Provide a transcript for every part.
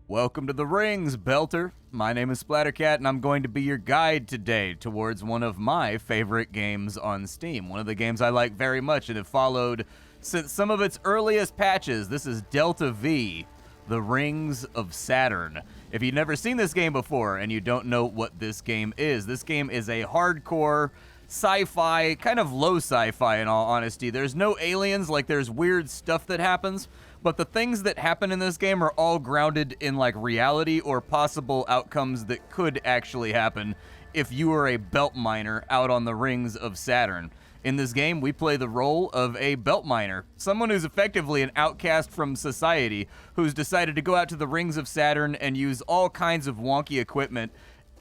Welcome to the Rings, Belter. My name is Splattercat, and I'm going to be your guide today towards one of my favorite games on Steam. One of the games I like very much and have followed since some of its earliest patches. This is Delta V, The Rings of Saturn. If you've never seen this game before and you don't know what this game is a hardcore sci-fi, kind of low sci-fi in all honesty. There's no aliens, like there's weird stuff that happens, but the things that happen in this game are all grounded in like reality or possible outcomes that could actually happen if you were a belt miner out on the rings of Saturn. In this game, we play the role of a belt miner, someone who's effectively an outcast from society, who's decided to go out to the rings of Saturn and use all kinds of wonky equipment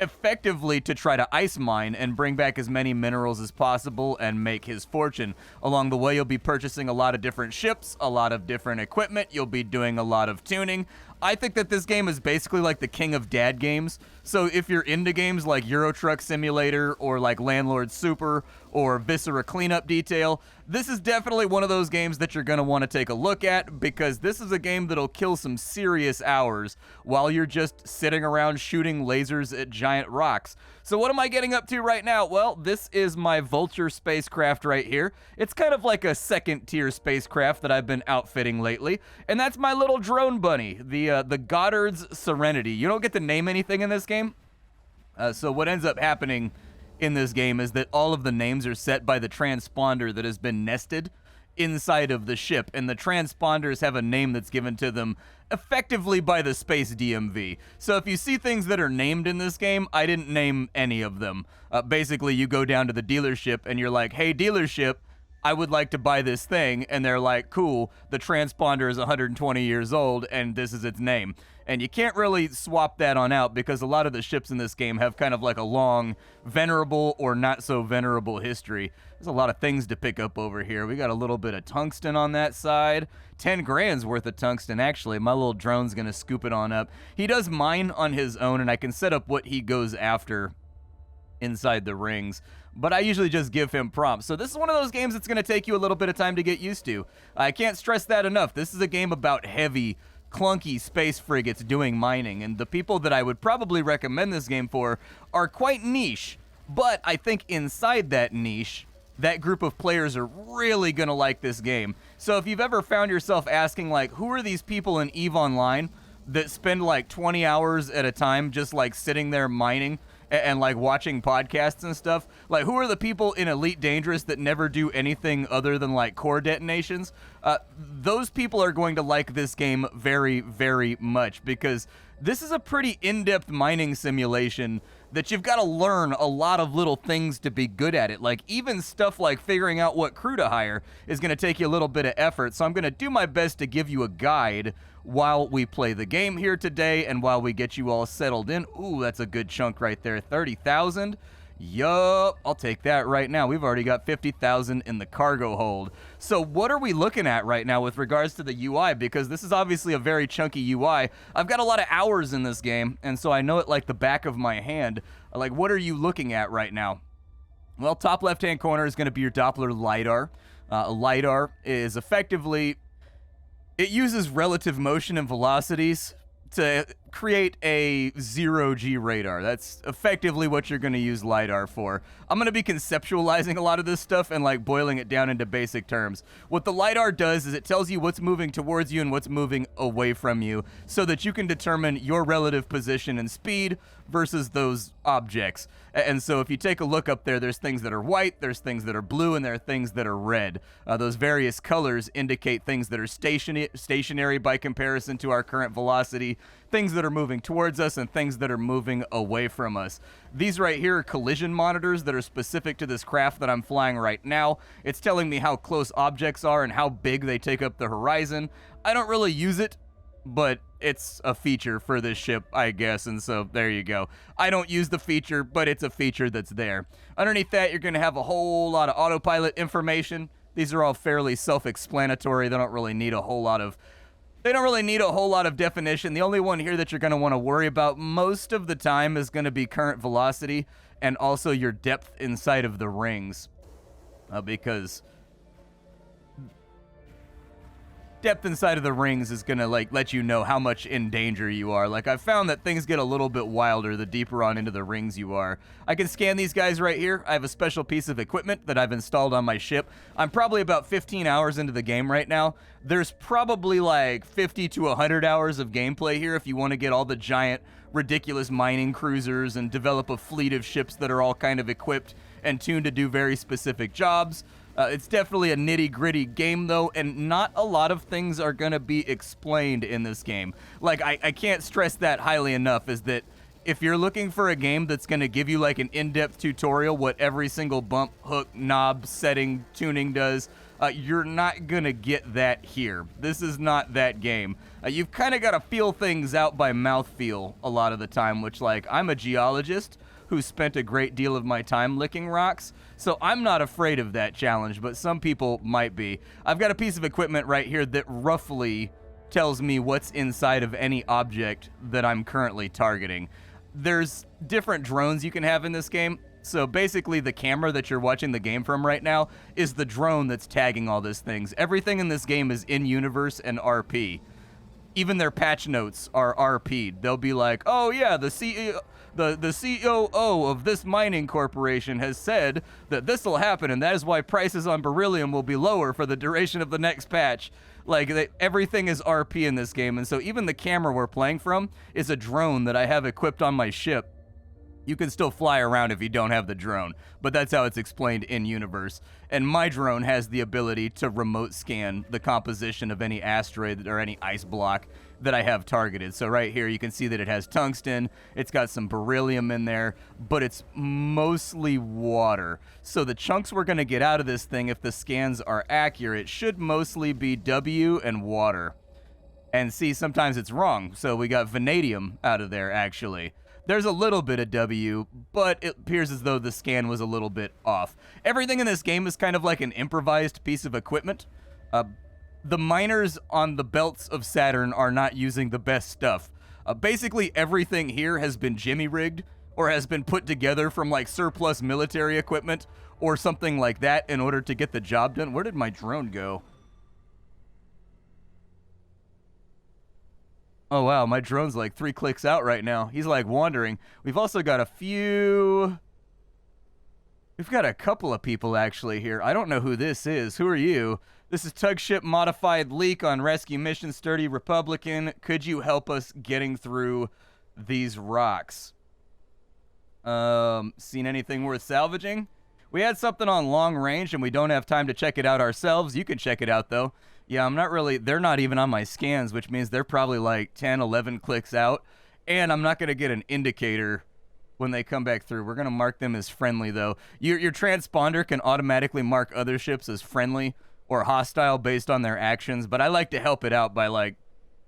effectively to try to ice mine and bring back as many minerals as possible and make his fortune. Along the way, you'll be purchasing a lot of different ships, a lot of different equipment, you'll be doing a lot of tuning. I think that this game is basically like the king of dad games. So if you're into games like Euro Truck Simulator or like Landlord Super or Viscera Cleanup Detail, this is definitely one of those games that you're going to want to take a look at, because this is a game that'll kill some serious hours while you're just sitting around shooting lasers at giant rocks. So what am I getting up to right now? Well, this is my Vulture spacecraft right here. It's kind of like a second tier spacecraft that I've been outfitting lately, and that's my little drone bunny, the Goddard's Serenity. You don't get to name anything in this game. So what ends up happening in this game is that all of the names are set by the transponder that has been nested inside of the ship, and the transponders have a name that's given to them effectively by the space DMV. So if you see things that are named in this game, I didn't name any of them. Basically, you go down to the dealership and you're like, hey, dealership, I would like to buy this thing, and they're like, cool, the transponder is 120 years old, and this is its name. And you can't really swap that on out, because a lot of the ships in this game have kind of like a long, venerable or not so venerable history. There's a lot of things to pick up over here. We got a little bit of tungsten on that side. 10 grand's worth of tungsten, actually. My little drone's gonna scoop it on up. He does mine on his own, and I can set up what he goes after inside the rings, but I usually just give him prompts. So this is one of those games that's going to take you a little bit of time to get used to. I can't stress that enough. This is a game about heavy, clunky space frigates doing mining, and the people that I would probably recommend this game for are quite niche, but I think inside that niche, that group of players are really going to like this game. So if you've ever found yourself asking, like, who are these people in EVE Online that spend like 20 hours at a time just like sitting there mining and like watching podcasts and stuff, like who are the people in Elite Dangerous that never do anything other than like core detonations? Those people are going to like this game very, very much, because this is a pretty in-depth mining simulation that you've got to learn a lot of little things to be good at it. Like even stuff like figuring out what crew to hire is going to take you a little bit of effort. So I'm going to do my best to give you a guide while we play the game here today and while we get you all settled in. Ooh, that's a good chunk right there. 30,000. Yup, I'll take that right now. We've already got 50,000 in the cargo hold. So what are we looking at right now with regards to the UI? Because this is obviously a very chunky UI. I've got a lot of hours in this game, and so I know it like the back of my hand. Like, what are you looking at right now? Well, top left-hand corner is going to be your Doppler LiDAR. LiDAR is effectively, it uses relative motion and velocities to create a zero-G radar. That's effectively what you're going to use LiDAR for. I'm going to be conceptualizing a lot of this stuff and like boiling it down into basic terms. What the LiDAR does is it tells you what's moving towards you and what's moving away from you, so that you can determine your relative position and speed versus those objects. And so if you take a look up there, there's things that are white, there's things that are blue, and there are things that are red. Those various colors indicate things that are stationary by comparison to our current velocity, things that are moving towards us, and things that are moving away from us. These right here are collision monitors that are specific to this craft that I'm flying right now. It's telling me how close objects are and how big they take up the horizon. I don't really use it, but it's a feature for this ship, I guess, and so there you go. I don't use the feature, but it's a feature that's there. Underneath that, you're going to have a whole lot of autopilot information. These are all fairly self-explanatory. They don't really need a whole lot of definition. The only one here that you're going to want to worry about most of the time is going to be current velocity and also your depth inside of the rings, because depth inside of the rings is gonna like let you know how much in danger you are. Like, I've found that things get a little bit wilder the deeper on into the rings you are. I can scan these guys right here. I have a special piece of equipment that I've installed on my ship. I'm probably about 15 hours into the game right now. There's probably like 50 to 100 hours of gameplay here if you want to get all the giant, ridiculous mining cruisers and develop a fleet of ships that are all kind of equipped and tuned to do very specific jobs. It's definitely a nitty-gritty game, though, and not a lot of things are going to be explained in this game. Like, I can't stress that highly enough, is that if you're looking for a game that's going to give you, like, an in-depth tutorial, what every single bump, hook, knob, setting, tuning does, you're not going to get that here. This is not that game. You've kind of got to feel things out by mouthfeel a lot of the time, which, like, I'm a geologist who spent a great deal of my time licking rocks, so I'm not afraid of that challenge, but some people might be. I've got a piece of equipment right here that roughly tells me what's inside of any object that I'm currently targeting. There's different drones you can have in this game, so basically the camera that you're watching the game from right now is the drone that's tagging all these things. Everything in this game is in-universe and RP. Even their patch notes are RP'd. They'll be like, oh yeah, the CEO... The COO of this mining corporation has said that this will happen, and that is why prices on beryllium will be lower for the duration of the next patch. Like, everything is RP in this game, and so even the camera we're playing from is a drone that I have equipped on my ship. You can still fly around if you don't have the drone, but that's how it's explained in-universe. And my drone has the ability to remote scan the composition of any asteroid or any ice block that I have targeted. So right here, you can see that it has tungsten, it's got some beryllium in there, but it's mostly water. So the chunks we're going to get out of this thing, if the scans are accurate, should mostly be W and water. And see, sometimes it's wrong. So we got vanadium out of there, actually. There's a little bit of W, but it appears as though the scan was a little bit off. Everything in this game is kind of like an improvised piece of equipment. The miners on the belts of Saturn are not using the best stuff. Basically, everything here has been jimmy-rigged or has been put together from like surplus military equipment or something like that in order to get the job done. Where did my drone go? Oh, wow, my drone's like 3 clicks out right now. He's like wandering. We've also got a few... We've got a couple of people actually here. I don't know who this is. Who are you? This is Tugship Modified Leak on Rescue Mission Sturdy Republican. Could you help us getting through these rocks? Seen anything worth salvaging? We had something on long range and we don't have time to check it out ourselves. You can check it out though. Yeah, I'm not really, they're not even on my scans, which means they're probably like 10, 11 clicks out. And I'm not going to get an indicator when they come back through. We're going to mark them as friendly, though. Your transponder can automatically mark other ships as friendly or hostile based on their actions, but I like to help it out by, like,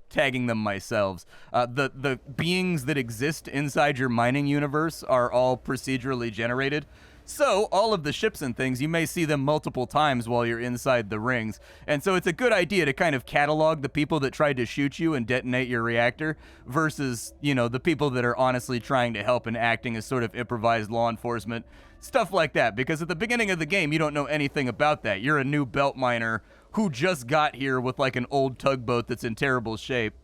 tagging them myself. The beings that exist inside your mining universe are all procedurally generated. So, all of the ships and things, you may see them multiple times while you're inside the rings. And so it's a good idea to kind of catalog the people that tried to shoot you and detonate your reactor versus, you know, the people that are honestly trying to help and acting as sort of improvised law enforcement. Stuff like that, because at the beginning of the game, you don't know anything about that. You're a new belt miner who just got here with like an old tugboat that's in terrible shape.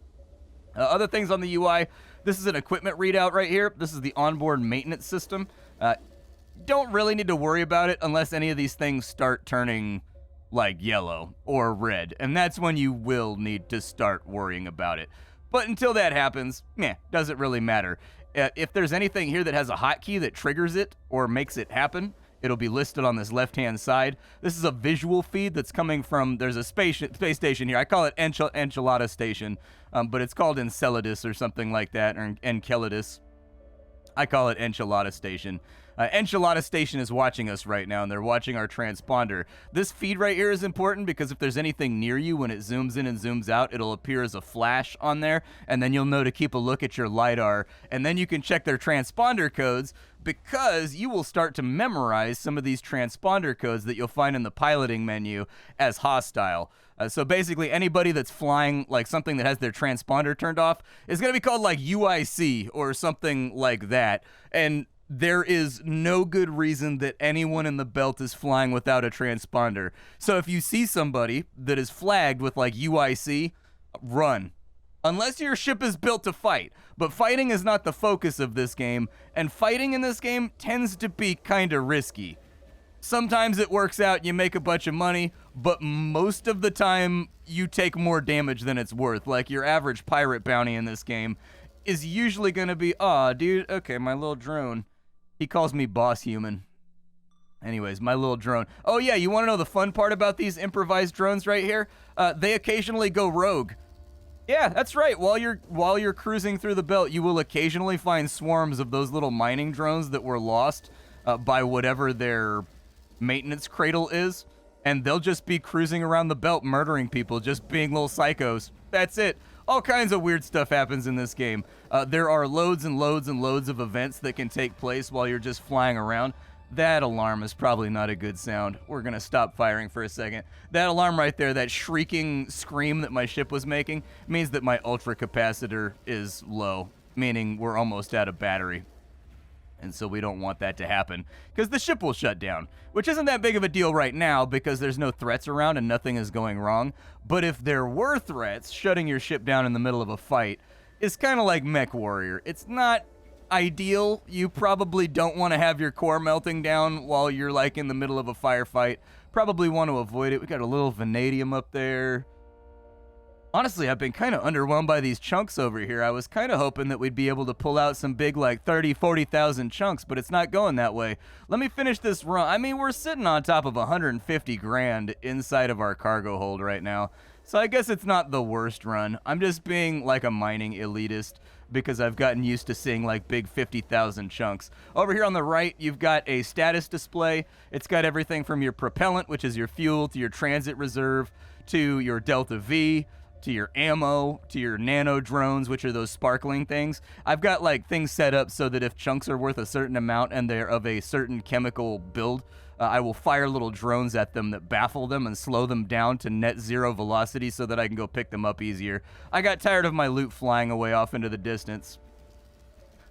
Other things on the UI, this is an equipment readout right here. This is the onboard maintenance system. Don't really need to worry about it unless any of these things start turning like yellow or red, and that's when you will need to start worrying about it. But until that happens, doesn't really matter. If there's anything here that has a hotkey that triggers it or makes it happen, it'll be listed on this left-hand side. This is a visual feed that's coming from, there's a space station here. I call it Enchilada Station, but it's called Enceladus or something like that, or Enceladus. I call it Enchilada Station. Enchilada Station is watching us right now, and they're watching our transponder. This feed right here is important because if there's anything near you, when it zooms in and zooms out, it'll appear as a flash on there, and then you'll know to keep a look at your LiDAR, and then you can check their transponder codes because you will start to memorize some of these transponder codes that you'll find in the piloting menu as hostile. So basically, anybody that's flying like something that has their transponder turned off is going to be called like UIC or something like that, and there is no good reason that anyone in the belt is flying without a transponder. So if you see somebody that is flagged with like UIC, run. Unless your ship is built to fight. But fighting is not the focus of this game, and fighting in this game tends to be kind of risky. Sometimes it works out, you make a bunch of money, but most of the time you take more damage than it's worth. Like your average pirate bounty in this game is usually going to be, aw, dude, okay, my little drone. He calls me boss human. Anyways, my little drone. Oh yeah, you want to know the fun part about these improvised drones right here? They occasionally go rogue. Yeah, that's right. While you're cruising through the belt, you will occasionally find swarms of those little mining drones that were lost by whatever their maintenance cradle is, and they'll just be cruising around the belt murdering people, just being little psychos. That's it. All kinds of weird stuff happens in this game. There are loads and loads and loads of events that can take place while you're just flying around. That alarm is probably not a good sound. We're going to stop firing for a second. That alarm right there, that shrieking scream that my ship was making, means that my ultra capacitor is low, meaning we're almost out of battery. And so we don't want that to happen, because the ship will shut down, which isn't that big of a deal right now because there's no threats around and nothing is going wrong. But if there were threats, shutting your ship down in the middle of a fight is kind of like Mech Warrior. It's not ideal. You probably don't want to have your core melting down while you're like in the middle of a firefight. Probably want to avoid it. We got a little vanadium up there. Honestly, I've been kind of underwhelmed by these chunks over here. I was kind of hoping that we'd be able to pull out some big, like 30, 40,000 chunks, but it's not going that way. Let me finish this run. I mean, we're sitting on top of 150 grand inside of our cargo hold right now. So I guess it's not the worst run. I'm just being like a mining elitist because I've gotten used to seeing like big 50,000 chunks. Over here on the right, you've got a status display. It's got everything from your propellant, which is your fuel, to your transit reserve, to your Delta V, to your ammo, to your nano drones, which are those sparkling things. I've got like things set up so that if chunks are worth a certain amount and they're of a certain chemical build, I will fire little drones at them that baffle them and slow them down to net zero velocity so that I can go pick them up easier. I got tired of my loot flying away off into the distance.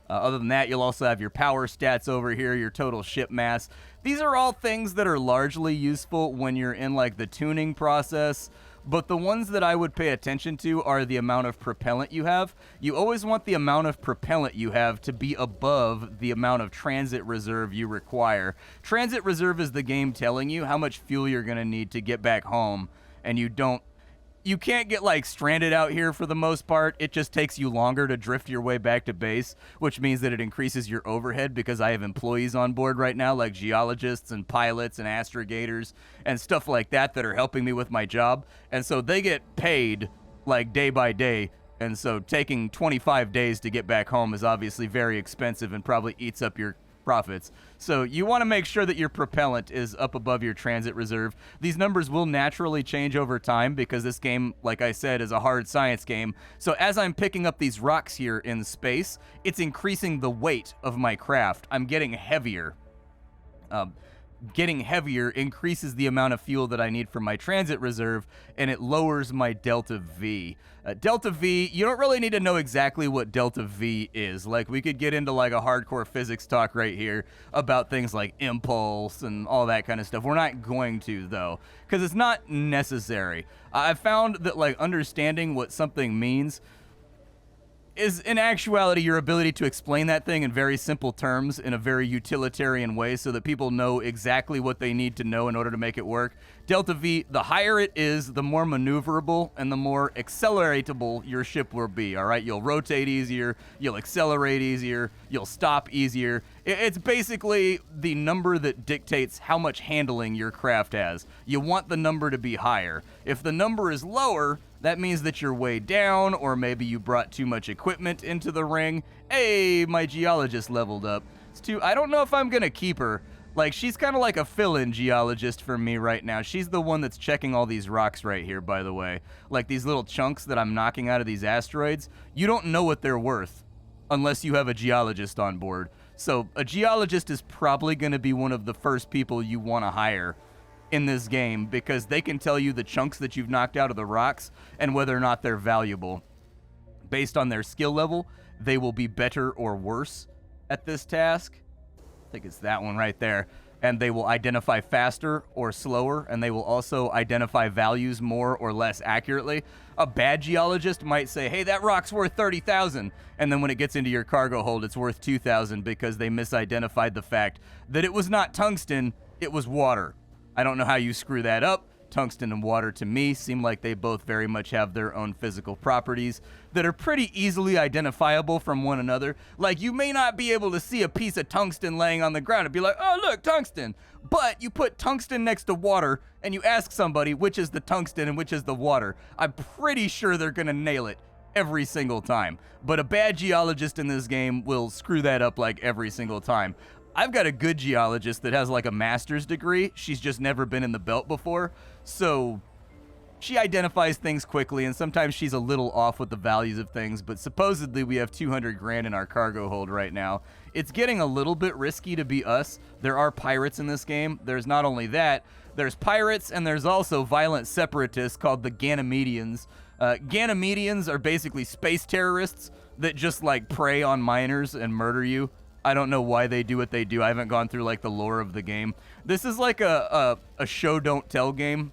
Other than that, you'll also have your power stats over here, your total ship mass. These are all things that are largely useful when you're in like the tuning process. But the ones that I would pay attention to are the amount of propellant you have. You always want the amount of propellant you have to be above the amount of transit reserve you require. Transit reserve is the game telling you how much fuel you're going to need to get back home, and you can't get like stranded out here for the most part. It just takes you longer to drift your way back to base, which means that it increases your overhead because I have employees on board right now like geologists and pilots and astrogators and stuff like that that are helping me with my job. And so they get paid like day by day. And so taking 25 days to get back home is obviously very expensive and probably eats up your profits. So you want to make sure that your propellant is up above your transit reserve. These numbers will naturally change over time because this game, like I said, is a hard science game. So as I'm picking up these rocks here in space, it's increasing the weight of my craft. I'm getting heavier. Getting heavier increases the amount of fuel that I need for my transit reserve, and it lowers my Delta V. Delta V, you don't really need to know exactly what Delta V is. Like, we could get into like a hardcore physics talk right here about things like impulse and all that kind of stuff. We're not going to, though, because it's not necessary. I've found that like understanding what something means is in actuality your ability to explain that thing in very simple terms in a very utilitarian way so that people know exactly what they need to know in order to make it work. Delta V, the higher it is, the more maneuverable and the more acceleratable your ship will be, all right? You'll rotate easier, you'll accelerate easier, you'll stop easier. It's basically the number that dictates how much handling your craft has. You want the number to be higher. If the number is lower, that means that you're way down, or maybe you brought too much equipment into the ring. Hey, my geologist leveled up. I don't know if I'm gonna keep her. Like, she's kind of like a fill-in geologist for me right now. She's the one that's checking all these rocks right here, by the way. Like these little chunks that I'm knocking out of these asteroids. You don't know what they're worth unless you have a geologist on board. So a geologist is probably gonna be one of the first people you want to hire in this game because they can tell you the chunks that you've knocked out of the rocks and whether or not they're valuable. Based on their skill level, they will be better or worse at this task. I think it's that one right there. And they will identify faster or slower, and they will also identify values more or less accurately. A bad geologist might say, hey, that rock's worth 30,000, and then when it gets into your cargo hold, it's worth 2,000 because they misidentified the fact that it was not tungsten, it was water. I don't know how you screw that up. Tungsten and water, to me, seem like they both very much have their own physical properties that are pretty easily identifiable from one another. Like, you may not be able to see a piece of tungsten laying on the ground and be like, oh, look, tungsten. But you put tungsten next to water and you ask somebody which is the tungsten and which is the water. I'm pretty sure they're going to nail it every single time. But a bad geologist in this game will screw that up like every single time. I've got a good geologist that has like a master's degree. She's just never been in the belt before. So she identifies things quickly, and sometimes she's a little off with the values of things, but supposedly we have 200 grand in our cargo hold right now. It's getting a little bit risky to be us. There are pirates in this game. There's not only that, there's pirates, and there's also violent separatists called the Ganymedians. Ganymedians are basically space terrorists that just like prey on miners and murder you. I don't know why they do what they do. I haven't gone through like the lore of the game. This is like a show don't tell game.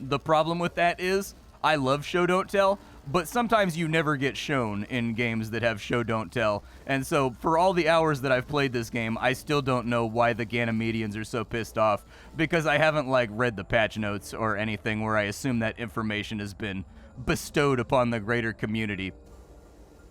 The problem with that is I love show don't tell, but sometimes you never get shown in games that have show don't tell. And so for all the hours that I've played this game, I still don't know why the Ganymedians are so pissed off, because I haven't like read the patch notes or anything where I assume that information has been bestowed upon the greater community.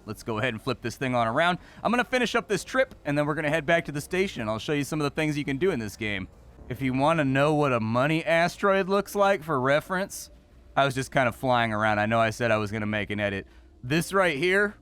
Let's go ahead and flip this thing on around. I'm going to finish up this trip, and then we're going to head back to the station. I'll show you some of the things you can do in this game. If you want to know what a money asteroid looks like for reference, I was just kind of flying around. I know I said I was going to make an edit. This right here,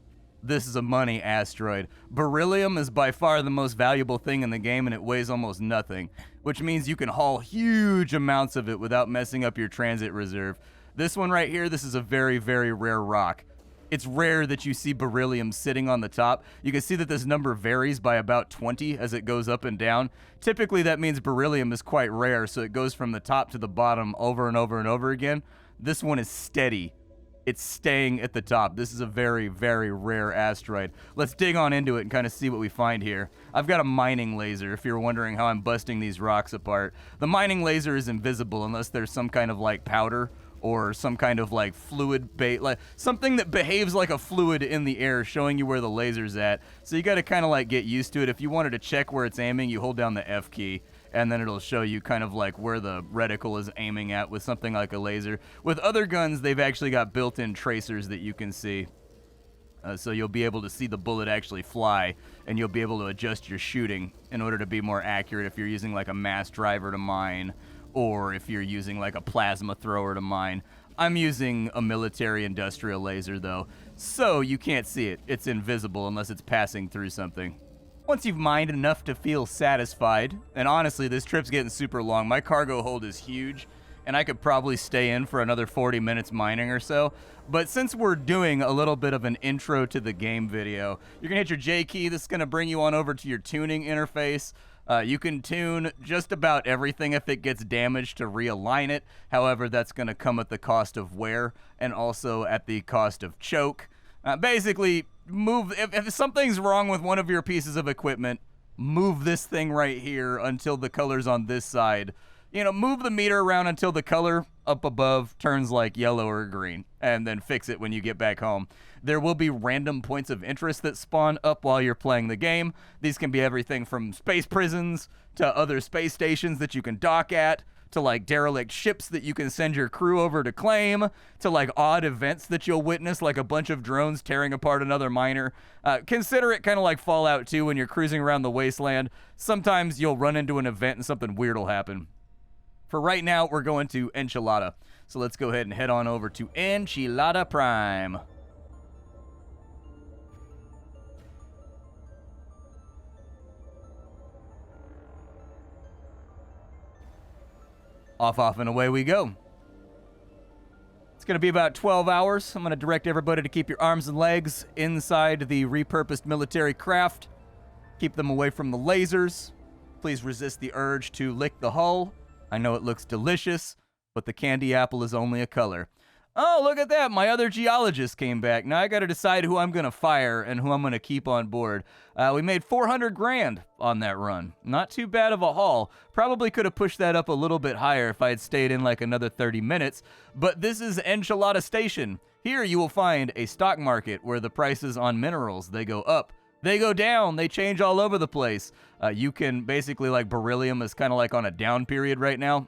this is a money asteroid. Beryllium is by far the most valuable thing in the game, and it weighs almost nothing, which means you can haul huge amounts of it without messing up your transit reserve. This one right here, this is a very, very rare rock. It's rare that you see beryllium sitting on the top. You can see that this number varies by about 20 as it goes up and down. Typically, that means beryllium is quite rare, so it goes from the top to the bottom over and over and over again. This one is steady. It's staying at the top. This is a very, very rare asteroid. Let's dig on into it and kind of see what we find here. I've got a mining laser, if you're wondering how I'm busting these rocks apart. The mining laser is invisible unless there's some kind of like powder or some kind of like fluid bait, like something that behaves like a fluid in the air, showing you where the laser's at. So you got to kind of like get used to it. If you wanted to check where it's aiming, you hold down the F key, and then it'll show you kind of like where the reticle is aiming at with something like a laser. With other guns, they've actually got built-in tracers that you can see. So you'll be able to see the bullet actually fly, and you'll be able to adjust your shooting in order to be more accurate if you're using like a mass driver to mine, or if you're using like a plasma thrower to mine. I'm using a military industrial laser though, so you can't see it. It's invisible unless it's passing through something. Once you've mined enough to feel satisfied, and honestly this trip's getting super long, my cargo hold is huge, and I could probably stay in for another 40 minutes mining or so, but since we're doing a little bit of an intro to the game video, you're gonna hit your J key. This is gonna bring you on over to your tuning interface. You can tune just about everything if it gets damaged to realign it. However, that's going to come at the cost of wear and also at the cost of choke. Basically, if something's wrong with one of your pieces of equipment, move this thing right here until the color's on this side. You know, move the meter around until the color up above turns like yellow or green, and then fix it when you get back home. There will be random points of interest that spawn up while you're playing the game. These can be everything from space prisons to other space stations that you can dock at, to like derelict ships that you can send your crew over to claim, to like odd events that you'll witness, like a bunch of drones tearing apart another miner. Consider it kind of like Fallout 2 when you're cruising around the wasteland. Sometimes you'll run into an event and something weird will happen. For right now, we're going to Enchilada. So let's go ahead and head on over to Enchilada Prime. Off, and away we go. It's going to be about 12 hours. I'm going to direct everybody to keep your arms and legs inside the repurposed military craft. Keep them away from the lasers. Please resist the urge to lick the hull. I know it looks delicious, but the candy apple is only a color. Oh, look at that. My other geologist came back. Now I got to decide who I'm going to fire and who I'm going to keep on board. We made 400 grand on that run. Not too bad of a haul. Probably could have pushed that up a little bit higher if I had stayed in like another 30 minutes. But this is Enchilada Station. Here you will find a stock market where the prices on minerals, they go up. They go down. They change all over the place. You can basically, like, beryllium is kind of like on a down period right now.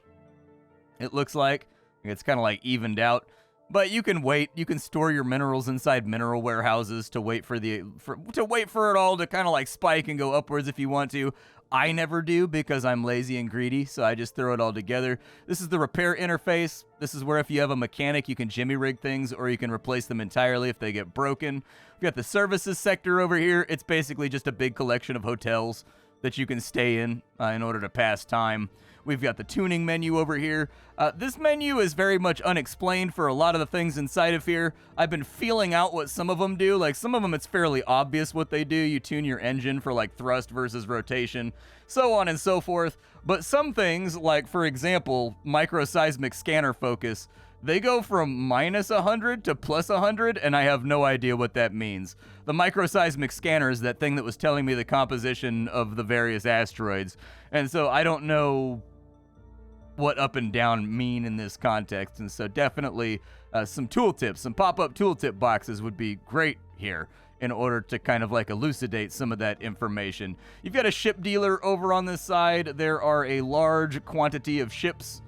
It looks like. It's kind of like evened out. But you can wait. You can store your minerals inside mineral warehouses to wait for it all to kind of like spike and go upwards if you want to. I never do because I'm lazy and greedy, so I just throw it all together. This is the repair interface. This is where if you have a mechanic, you can jimmy rig things or you can replace them entirely if they get broken. We've got the services sector over here. It's basically just a big collection of hotels that you can stay in order to pass time. We've got the tuning menu over here. This menu is very much unexplained for a lot of the things inside of here. I've been feeling out what some of them do. Like some of them, it's fairly obvious what they do. You tune your engine for like thrust versus rotation, so on and so forth. But some things, like for example, microseismic scanner focus, they go from minus 100 to plus 100, and I have no idea what that means. The microseismic scanner is that thing that was telling me the composition of the various asteroids. And so I don't know what up and down mean in this context. And so definitely some tooltips, some pop-up tooltip boxes would be great here in order to kind of like elucidate some of that information. You've got a ship dealer over on this side. There are a large quantity of ships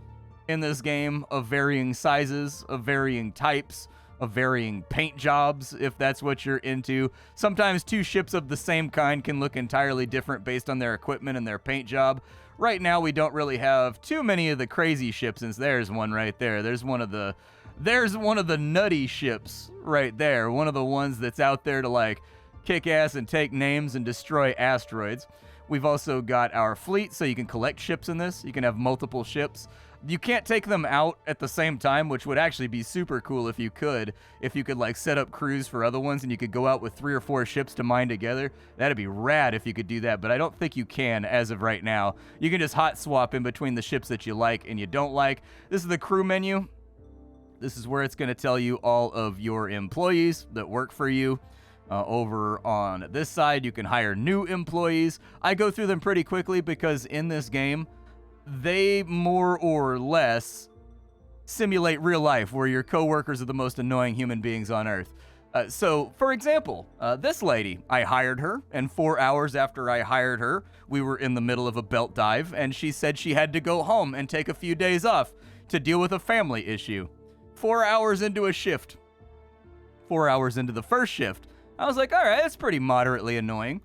in this game of varying sizes, of varying types, of varying paint jobs, if that's what you're into. Sometimes two ships of the same kind can look entirely different based on their equipment and their paint job. Right now, we don't really have too many of the crazy ships, and there's one right there. There's one of the nutty ships right there. One of the ones that's out there to like kick ass and take names and destroy asteroids. We've also got our fleet, so you can collect ships in this. You can have multiple ships. You can't take them out at the same time, which would actually be super cool if you could. If you could like set up crews for other ones and you could go out with 3 or 4 ships to mine together. That'd be rad if you could do that, but I don't think you can as of right now. You can just hot swap in between the ships that you like and you don't like. This is the crew menu. This is where it's going to tell you all of your employees that work for you. Over on this side, you can hire new employees. I go through them pretty quickly because in this game, they more or less simulate real life where your coworkers are the most annoying human beings on Earth. So, for example, this lady, I hired her, and 4 hours after I hired her, we were in the middle of a belt dive, and she said she had to go home and take a few days off to deal with a family issue. 4 hours into a shift. 4 hours into the first shift. I was like, all right, that's pretty moderately annoying.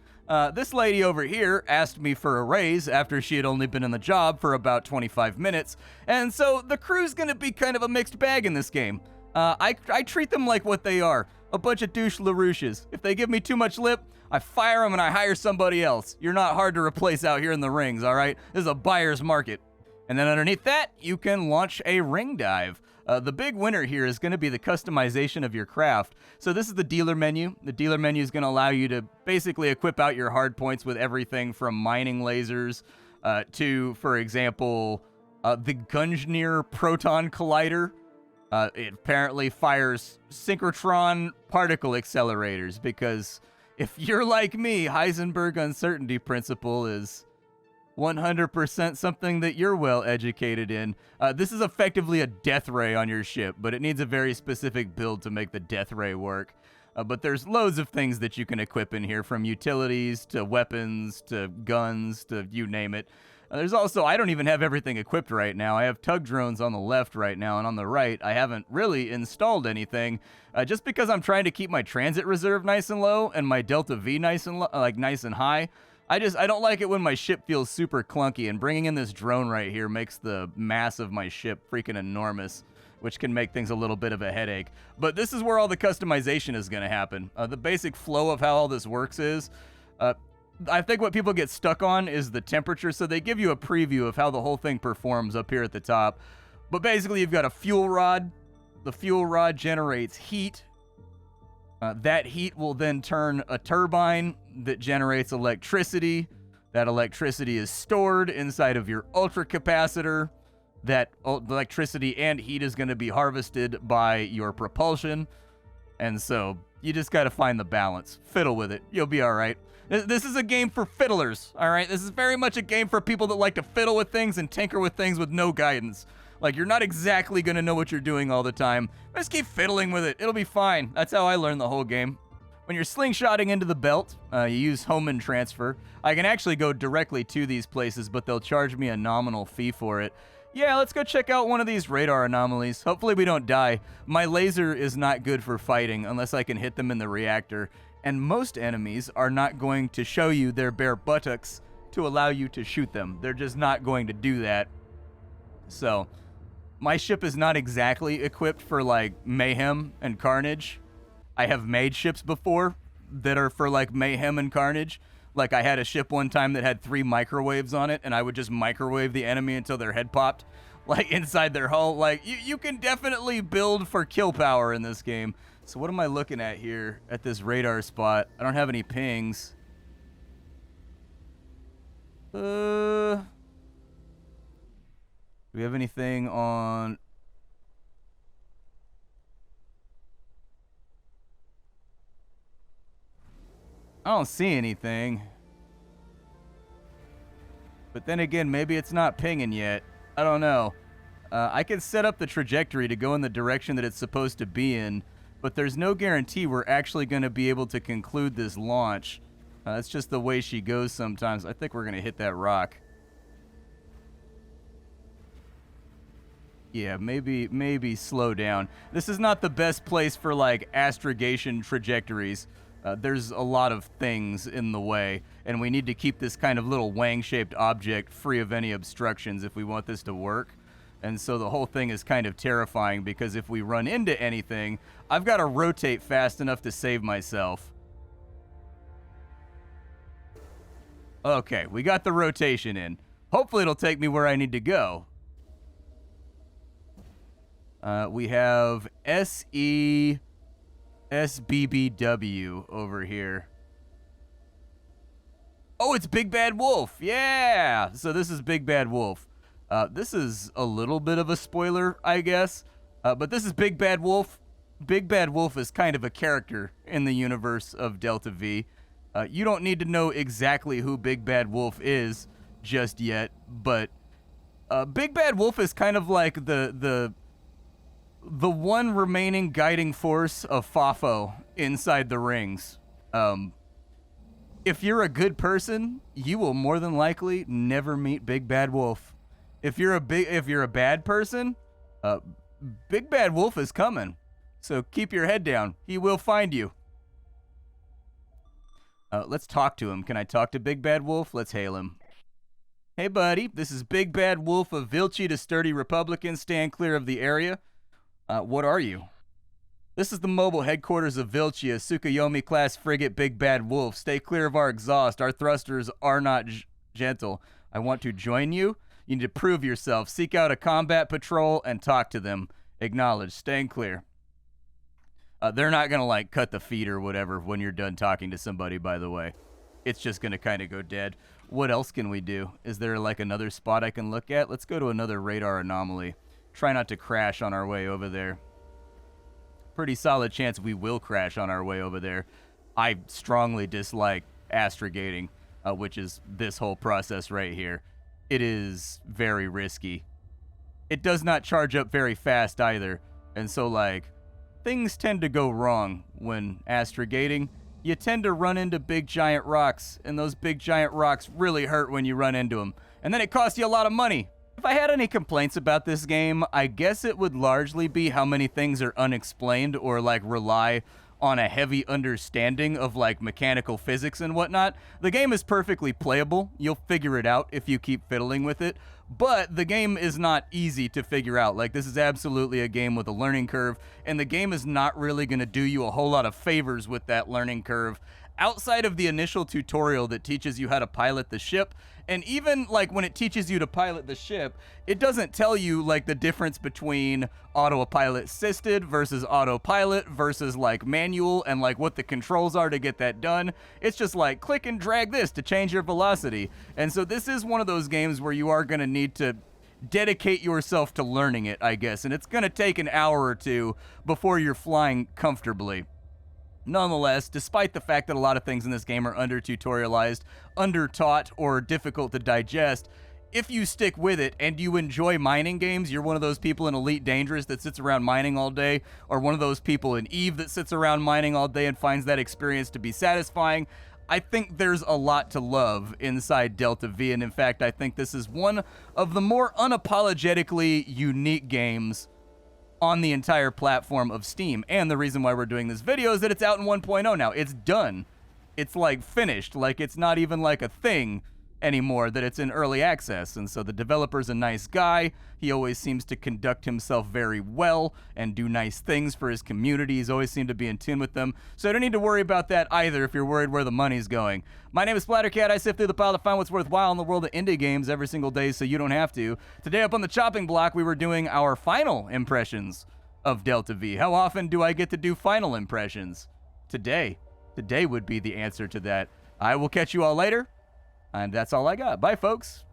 This lady over here asked me for a raise after she had only been in the job for about 25 minutes. And so the crew's going to be kind of a mixed bag in this game. I treat them like what they are, a bunch of douche LaRouches. If they give me too much lip, I fire them and I hire somebody else. You're not hard to replace out here in the rings, all right? This is a buyer's market. And then underneath that, you can launch a ring dive. The big winner here is going to be the customization of your craft. So this is the dealer menu. The dealer menu is going to allow you to basically equip out your hard points with everything from mining lasers to, for example, the Gungnir Proton Collider. It apparently fires synchrotron particle accelerators because if you're like me, Heisenberg uncertainty principle is 100% something that you're well educated in. This is effectively a death ray on your ship, but it needs a very specific build to make the death ray work. But there's loads of things that you can equip in here, from utilities to weapons to guns to you name it. There's also, I don't even have everything equipped right now. I have tug drones on the left right now, and on the right, I haven't really installed anything. Just because I'm trying to keep my transit reserve nice and low and my Delta V nice and nice and high. I don't like it when my ship feels super clunky, and bringing in this drone right here makes the mass of my ship freaking enormous, which can make things a little bit of a headache. But this is where all the customization is going to happen. The basic flow of how all this works is, I think what people get stuck on is the temperature, so they give you a preview of how the whole thing performs up here at the top. But basically, you've got a fuel rod. The fuel rod generates heat. That heat will then turn a turbine that generates electricity. That electricity is stored inside of your ultracapacitor. that electricity and heat is going to be harvested by your propulsion. And so you just got to find the balance. Fiddle with it. You'll be all right. This is a game for fiddlers, all right? This is very much a game for people that like to fiddle with things and tinker with things with no guidance. Like, you're not exactly going to know what you're doing all the time. Just keep fiddling with it. It'll be fine. That's how I learned the whole game. When you're slingshotting into the belt, you use home and transfer. I can actually go directly to these places, but they'll charge me a nominal fee for it. Yeah, let's go check out one of these radar anomalies. Hopefully we don't die. My laser is not good for fighting unless I can hit them in the reactor. And most enemies are not going to show you their bare buttocks to allow you to shoot them. They're just not going to do that. So, my ship is not exactly equipped for, like, mayhem and carnage. I have made ships before that are for, like, mayhem and carnage. Like, I had a ship one time that had 3 microwaves on it, and I would just microwave the enemy until their head popped, like, inside their hull. Like, you can definitely build for kill power in this game. So what am I looking at here at this radar spot? I don't have any pings. Do we have anything on... I don't see anything. But then again, maybe it's not pinging yet. I don't know. I can set up the trajectory to go in the direction that it's supposed to be in, but there's no guarantee we're actually going to be able to conclude this launch. It's just the way she goes sometimes. I think we're going to hit that rock. Yeah, maybe slow down. This is not the best place for, like, astrogation trajectories. There's a lot of things in the way, and we need to keep this kind of little wang-shaped object free of any obstructions if we want this to work. And so the whole thing is kind of terrifying, because if we run into anything, I've got to rotate fast enough to save myself. Okay, we got the rotation in. Hopefully it'll take me where I need to go. We have SBBW over here. Oh, it's Big Bad Wolf. Yeah. So this is Big Bad Wolf. This is a little bit of a spoiler, I guess. But this is Big Bad Wolf. Big Bad Wolf is kind of a character in the universe of Delta V. You don't need to know exactly who Big Bad Wolf is just yet, but Big Bad Wolf is kind of like the one remaining guiding force of Fafo inside the rings. If you're a good person, you will more than likely never meet Big Bad Wolf. If you're a bad person, Big Bad Wolf is coming. So keep your head down. He will find you. Let's talk to him. Can I talk to Big Bad Wolf? Let's hail him. Hey, buddy. This is Big Bad Wolf of Vilci to Sturdy Republican. Stand clear of the area. What are you? This is the mobile headquarters of Vilci, a Tsukuyomi-class frigate Big Bad Wolf. Stay clear of our exhaust. Our thrusters are not gentle. I want to join you. You need to prove yourself. Seek out a combat patrol and talk to them. Acknowledge. Staying clear. They're not going to, like, cut the feed or whatever when you're done talking to somebody, by the way. It's just going to kind of go dead. What else can we do? Is there, like, another spot I can look at? Let's go to another radar anomaly. Try not to crash on our way over there. Pretty solid chance we will crash on our way over there. I strongly dislike astrogating, which is this whole process right here. It is very risky. It does not charge up very fast either. And so, like, things tend to go wrong when astrogating. You tend to run into big giant rocks, and those big giant rocks really hurt when you run into them. And then it costs you a lot of money. If I had any complaints about this game, I guess it would largely be how many things are unexplained or, like, rely on a heavy understanding of, like, mechanical physics and whatnot. The game is perfectly playable. You'll figure it out if you keep fiddling with it. But the game is not easy to figure out. Like, this is absolutely a game with a learning curve, and the game is not really going to do you a whole lot of favors with that learning curve outside of the initial tutorial that teaches you how to pilot the ship. And even, like, when it teaches you to pilot the ship, it doesn't tell you, like, the difference between autopilot assisted versus autopilot versus, like, manual and, like, what the controls are to get that done. It's just like, click and drag this to change your velocity. And so this is one of those games where you are going to need to dedicate yourself to learning it, I guess. And it's going to take an hour or two before you're flying comfortably. Nonetheless, despite the fact that a lot of things in this game are under-tutorialized, under-taught, or difficult to digest, if you stick with it and you enjoy mining games, you're one of those people in Elite Dangerous that sits around mining all day, or one of those people in Eve that sits around mining all day and finds that experience to be satisfying, I think there's a lot to love inside Delta V, and in fact, I think this is one of the more unapologetically unique games on the entire platform of Steam. And the reason why we're doing this video is that it's out in 1.0 now. It's done. It's like finished. Like it's not even like a thing anymore, that it's in early access. And so the developer's a nice guy. He always seems to conduct himself very well and do nice things for his community. He's always seemed to be in tune with them. So I don't need to worry about that either if you're worried where the money's going. My name is Splattercat. I sift through the pile to find what's worthwhile in the world of indie games every single day so you don't have to. Today up on the chopping block, we were doing our final impressions of Delta V. How often do I get to do final impressions? Today. Today would be the answer to that. I will catch you all later. And that's all I got. Bye, folks.